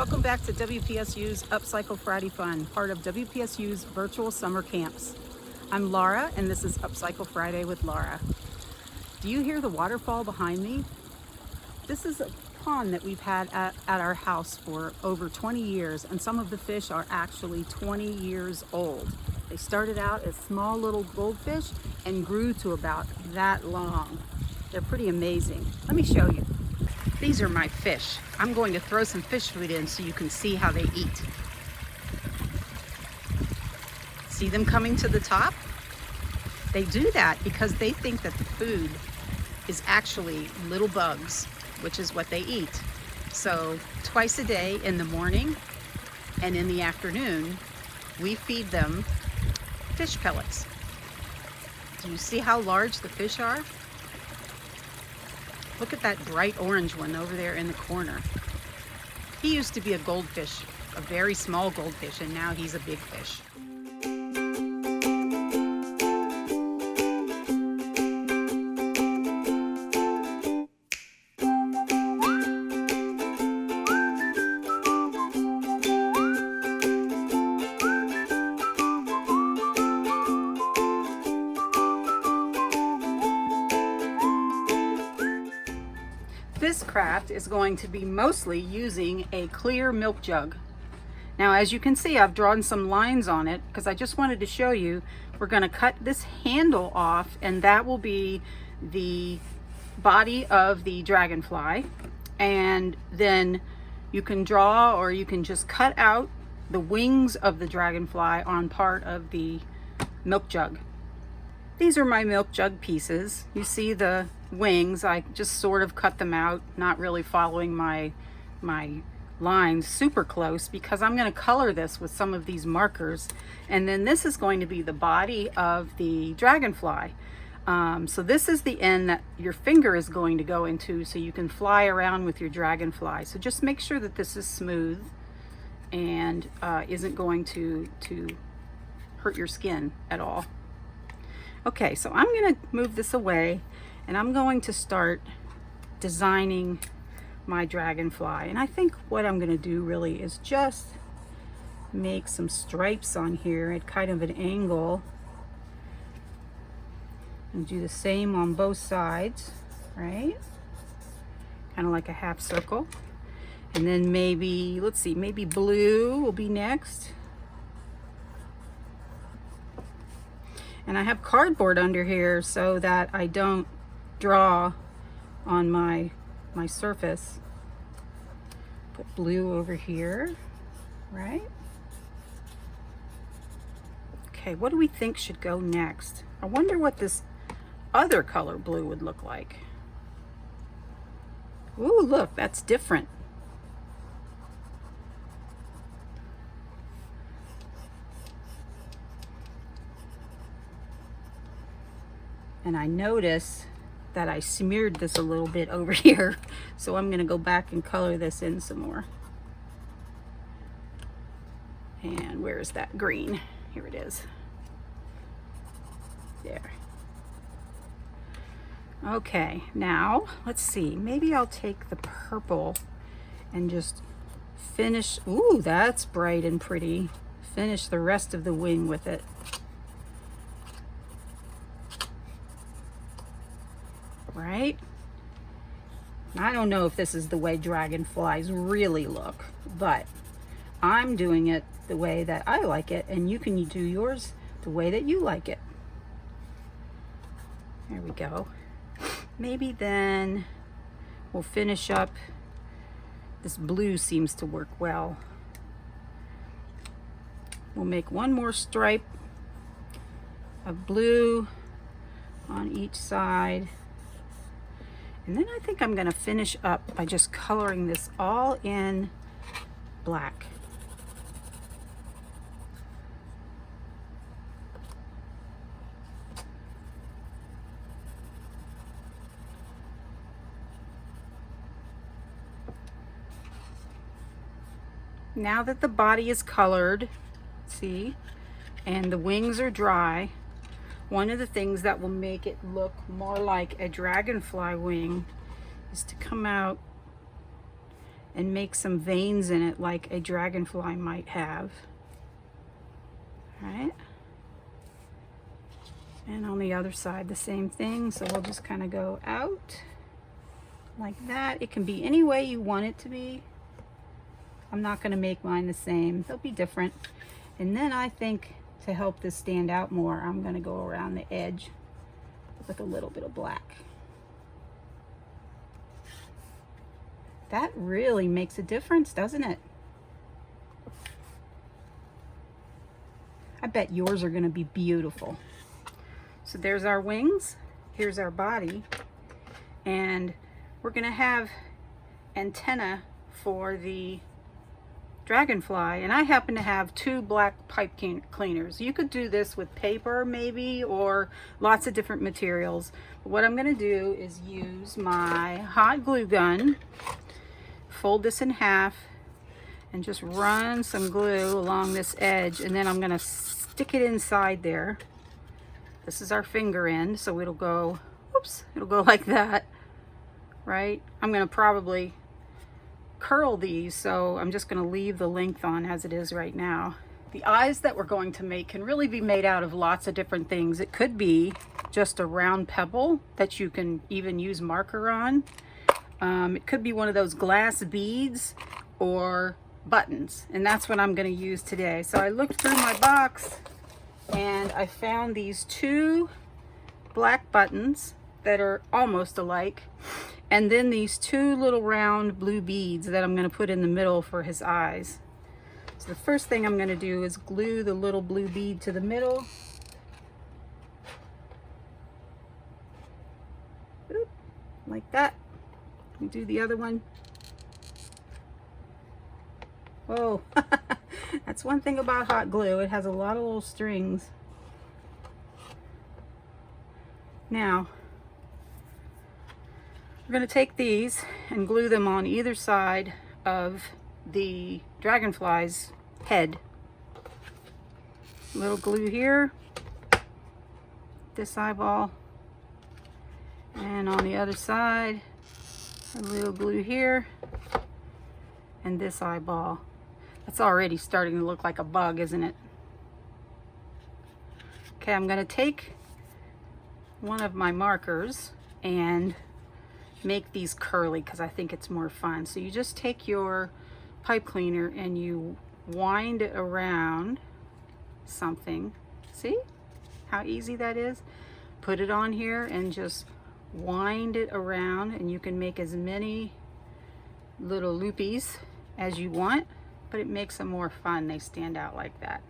Welcome back to WPSU's Upcycle Friday Fun, part of WPSU's Virtual Summer Camps. I'm Laura, and this is Upcycle Friday with Laura. Do you hear the waterfall behind me? This is a pond that we've had at our house for over 20 years, and some of the fish are actually 20 years old. They started out as small little goldfish and grew to about that long. They're pretty amazing. Let me show you. These are my fish. I'm going to throw some fish food in so you can see how they eat. See them coming to the top? They do that because they think that the food is actually little bugs, which is what they eat. So twice a day, in the morning and in the afternoon, we feed them fish pellets. Do you see how large the fish are? Look at that bright orange one over there in the corner. He used to be a goldfish, a very small goldfish, and now he's a big fish. This craft is going to be mostly using a clear milk jug. Now, as you can see, I've drawn some lines on it because I just wanted to show you. We're going to cut this handle off, and that will be the body of the dragonfly. And then you can draw, or you can just cut out the wings of the dragonfly on part of the milk jug. These are my milk jug pieces. You see the wings, I just sort of cut them out, not really following my lines super close because I'm going to color this with some of these markers. And then this is going to be the body of the dragonfly. So this is the end that your finger is going to go into so you can fly around with your dragonfly. So just make sure that this is smooth and isn't going to hurt your skin at all. Okay, so I'm going to move this away and I'm going to start designing my dragonfly. And I think what I'm going to do really is just make some stripes on here at kind of an angle. And do the same on both sides, right? Kind of like a half circle. And then maybe, let's see, maybe blue will be next. And I have cardboard under here so that I don't draw on my surface. Put blue over here, right? Okay, what do we think should go next? I wonder what this other color blue would look like. Ooh, look, that's different. And I notice that I smeared this a little bit over here. So I'm gonna go back and color this in some more. And where is that green? Here it is. There. Okay, now let's see. Maybe I'll take the purple and just finish. Ooh, that's bright and pretty. Finish the rest of the wing with it. Right? I don't know if this is the way dragonflies really look, but I'm doing it the way that I like it, and you can do yours the way that you like it. There we go. Maybe then we'll finish up. This blue seems to work well. We'll make one more stripe of blue on each side. And then I think I'm going to finish up by just coloring this all in black. Now that the body is colored, see, and the wings are dry, one of the things that will make it look more like a dragonfly wing is to come out and make some veins in it like a dragonfly might have. All right. And on the other side, the same thing. So we'll just kind of go out like that. It can be any way you want it to be. I'm not going to make mine the same. They'll be different. And then I think to help this stand out more, I'm going to go around the edge with a little bit of black. That really makes a difference, doesn't it? I bet yours are going to be beautiful. So there's our wings. Here's our body. And we're going to have antenna for the dragonfly, and I happen to have 2 black pipe cleaners. You could do this with paper maybe, or lots of different materials. But what I'm going to do is use my hot glue gun, fold this in half, and just run some glue along this edge, and then I'm going to stick it inside there. This is our finger end, so it'll go, oops, it'll go like that, right? I'm going to probably curl these, so I'm just going to leave the length on as it is right now. The eyes that we're going to make can really be made out of lots of different things. It could be just a round pebble that you can even use marker on. It could be one of those glass beads or buttons, and that's what I'm going to use today. So I looked through my box and I found these 2 black buttons that are almost alike, and then these 2 little round blue beads that I'm going to put in the middle for his eyes. So the first thing I'm going to do is glue the little blue bead to the middle. Oop, like that. Let me do the other one. Whoa, that's one thing about hot glue. It has a lot of little strings. Now, we're going to take these and glue them on either side of the dragonfly's head. A little glue here, this eyeball, and on the other side, a little glue here, and this eyeball. That's already starting to look like a bug, isn't it? Okay, I'm going to take one of my markers and make these curly because I think it's more fun. So you just take your pipe cleaner and you wind it around something. See how easy that is? Put it on here and just wind it around, and you can make as many little loopies as you want, but it makes them more fun. They stand out like that.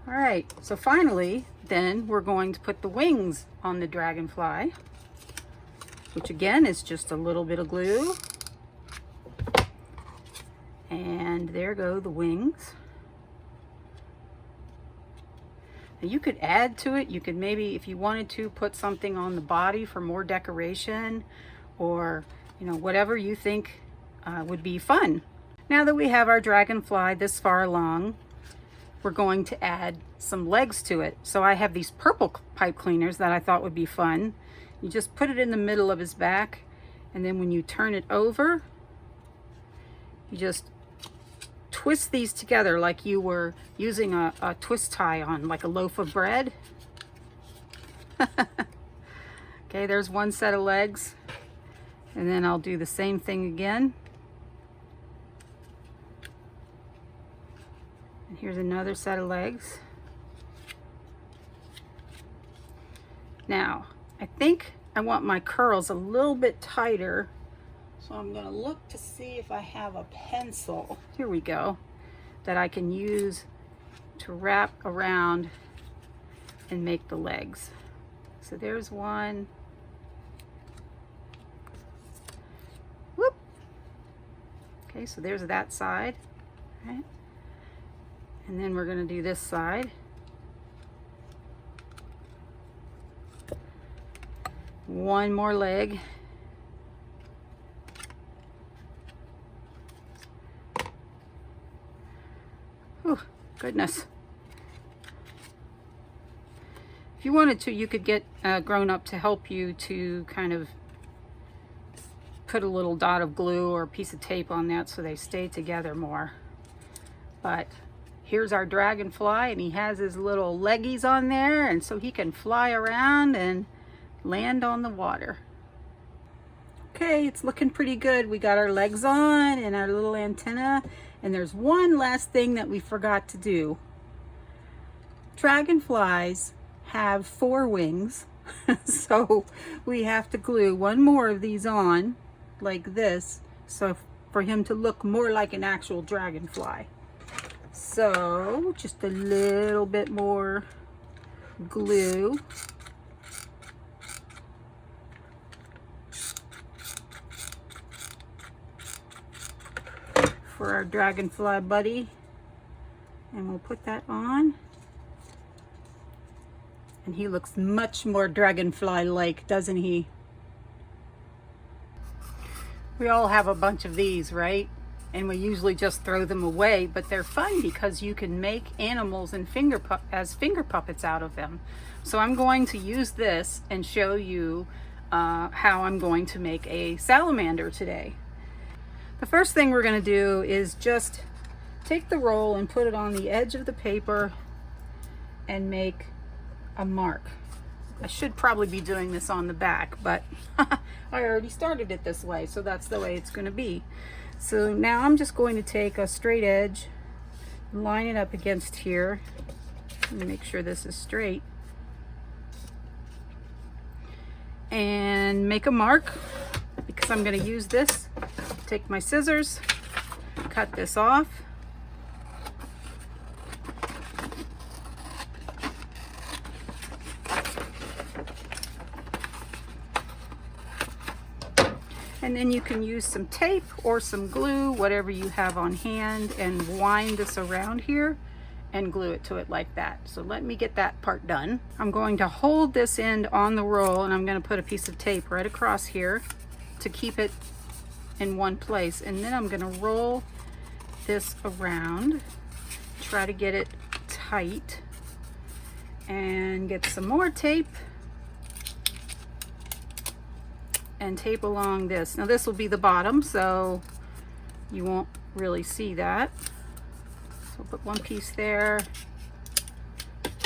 All right, so finally then we're going to put the wings on the dragonfly, which again is just a little bit of glue. And there go the wings. Now you could add to it. You could maybe, if you wanted to, put something on the body for more decoration, or whatever you think would be fun. Now that we have our dragonfly this far along, we're going to add some legs to it. So I have these purple pipe cleaners that I thought would be fun. You just put it in the middle of his back, and then when you turn it over, you just twist these together like you were using a twist tie on like a loaf of bread. Okay, there's one set of legs, and then I'll do the same thing again. And here's another set of legs. Now, I think I want my curls a little bit tighter, so I'm going to look to see if I have a pencil. Here we go, that I can use to wrap around and make the legs. So there's one. Whoop. Okay, so there's that side. Right? And then we're going to do this side. One more leg. Oh, goodness. If you wanted to, you could get a grown-up to help you to kind of put a little dot of glue or a piece of tape on that so they stay together more. But here's our dragonfly, and he has his little leggies on there, and so he can fly around and land on the water. Okay, it's looking pretty good. We got our legs on and our little antenna, and there's one last thing that we forgot to do. Dragonflies have 4 wings, so we have to glue one more of these on like this, so for him to look more like an actual dragonfly. So just a little bit more glue. For our dragonfly buddy, and we'll put that on, and he looks much more dragonfly-like, doesn't he? We all have a bunch of these, right? And we usually just throw them away, but they're fun because you can make animals and finger puppets out of them. So I'm going to use this and show you how I'm going to make a salamander today. The first thing we're going to do is just take the roll and put it on the edge of the paper and make a mark. I should probably be doing this on the back, but I already started it this way, so that's the way it's going to be. So now I'm just going to take a straight edge, line it up against here, and make sure this is straight, and make a mark, because I'm going to use this. Take my scissors, cut this off, and then you can use some tape or some glue, whatever you have on hand, and wind this around here and glue it to it like that. So let me get that part done. I'm going to hold this end on the roll, and I'm going to put a piece of tape right across here to keep it in one place, and then I'm going to roll this around, try to get it tight, and get some more tape and tape along this. Now this will be the bottom, so you won't really see that. So put one piece there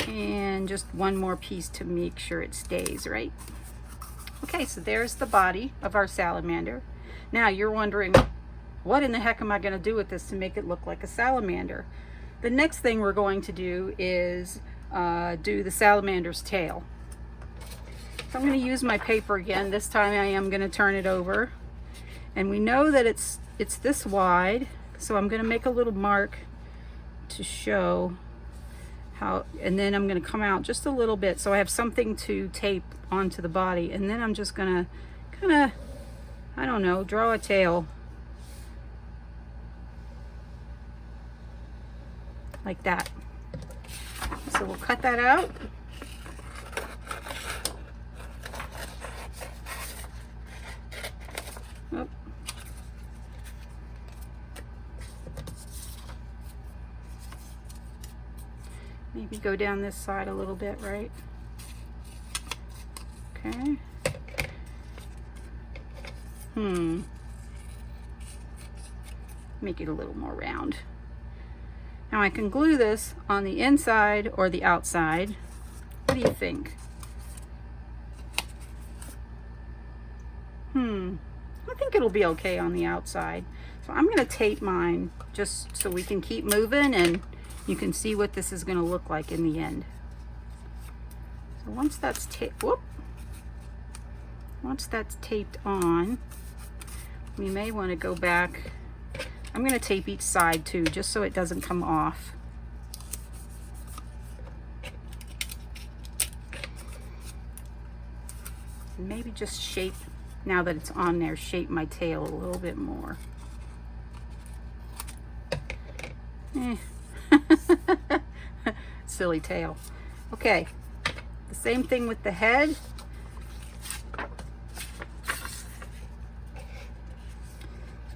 and just one more piece to make sure it stays right. Okay, so there's the body of our salamander. Now you're wondering, what in the heck am I going to do with this to make it look like a salamander? The next thing we're going to do is do the salamander's tail. So I'm going to use my paper again. This time I am going to turn it over, and we know that it's this wide, so I'm going to make a little mark to show how, and then I'm going to come out just a little bit so I have something to tape onto the body, and then I'm just going to kind of, I don't know, draw a tail like that. So we'll cut that out. Oh. Maybe go down this side a little bit, right? Okay. Make it a little more round. Now I can glue this on the inside or the outside. What do you think? I think it'll be okay on the outside. So I'm going to tape mine just so we can keep moving and you can see what this is going to look like in the end. So once that's taped, once that's taped on, we may want to go back. I'm going to tape each side too, just so it doesn't come off. And maybe just shape, now that it's on there, shape my tail a little bit more. Silly tail. Okay, the same thing with the head.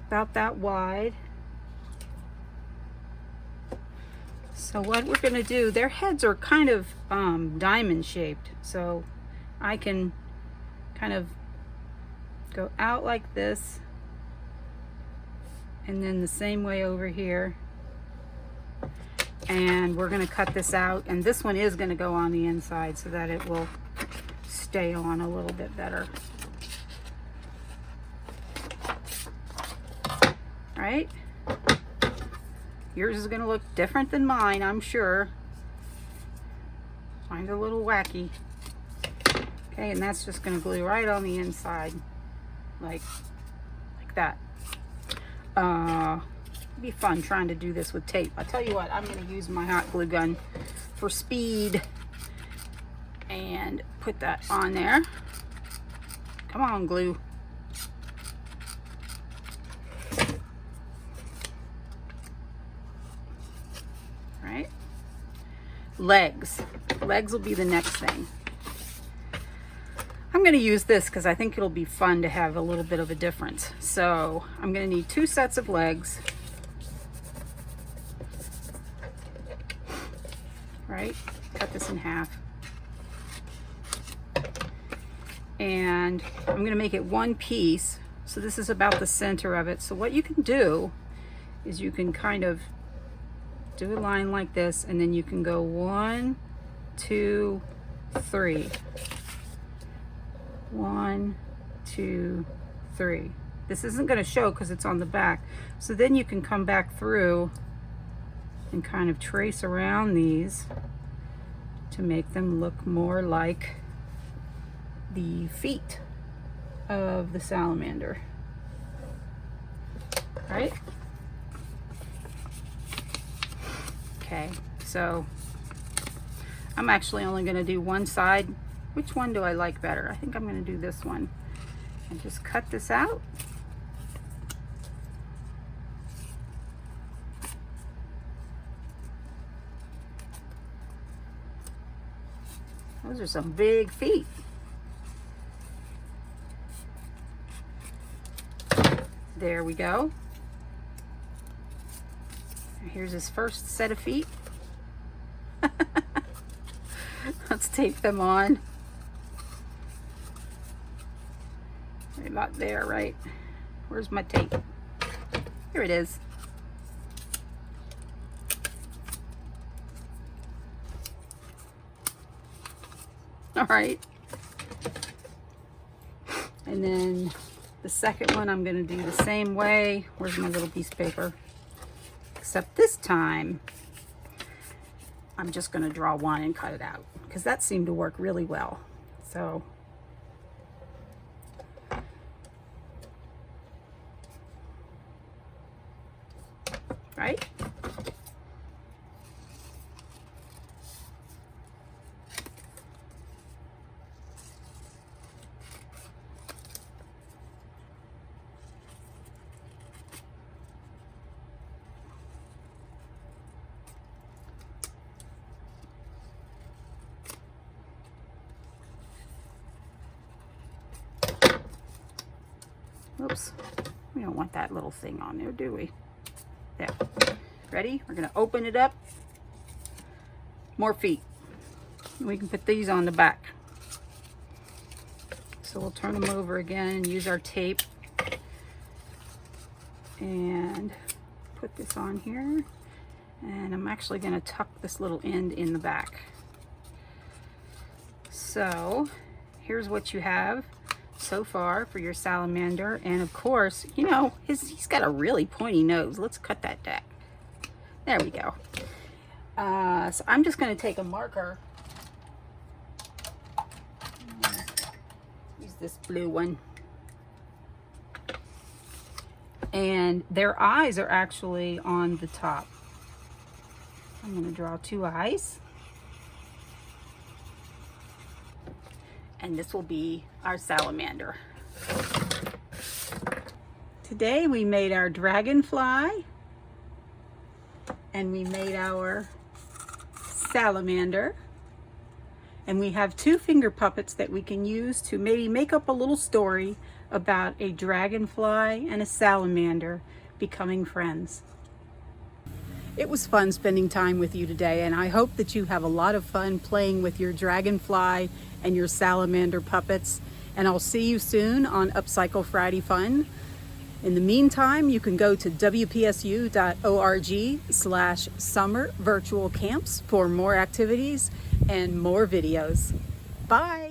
About that wide. So what we're going to do, their heads are kind of diamond shaped, so I can kind of go out like this, and then the same way over here. And we're going to cut this out, and this one is going to go on the inside so that it will stay on a little bit better. All right, yours is going to look different than mine, I'm sure. Mine's a little wacky. Okay, and that's just going to glue right on the inside, like that. It'd be fun trying to do this with tape. I'll tell you what, I'm going to use my hot glue gun for speed and put that on there. Come on, glue. All right. Legs. Legs will be the next thing. I'm going to use this because I think it'll be fun to have a little bit of a difference. So I'm going to need 2 sets of legs. Right? Cut this in half. And I'm going to make it one piece. So this is about the center of it. So what you can do is you can kind of do a line like this, and then you can go 1, 2, 3. 1, 2, 3. This isn't going to show because it's on the back. So then you can come back through and kind of trace around these to make them look more like the feet of the salamander. Right? Okay, so I'm actually only going to do one side. Which one do I like better? I think I'm going to do this one. And just cut this out. Those are some big feet. There we go. Here's his first set of feet. Let's tape them on. Right about there, right? Where's my tape? Here it is. All right. And then the second one I'm going to do the same way. Where's my little piece of paper? Except this time, I'm just going to draw one and cut it out because that seemed to work really well. So, right? Oops, we don't want that little thing on there, do we? There. Ready? We're going to open it up. More feet. We can put these on the back. So we'll turn them over again and use our tape. And put this on here. And I'm actually going to tuck this little end in the back. So here's what you have so far for your salamander. And of course, you know, he's got a really pointy nose. Let's cut that back. There we go. So I'm just going to take a marker. Use this blue one. And their eyes are actually on the top. I'm going to draw 2 eyes. And this will be our salamander. Today we made our dragonfly and we made our salamander, and we have 2 finger puppets that we can use to maybe make up a little story about a dragonfly and a salamander becoming friends. It was fun spending time with you today, and I hope that you have a lot of fun playing with your dragonfly and your salamander puppets. And I'll see you soon on Upcycle Friday Fun. In the meantime, you can go to wpsu.org/summer virtual camps for more activities and more videos. Bye.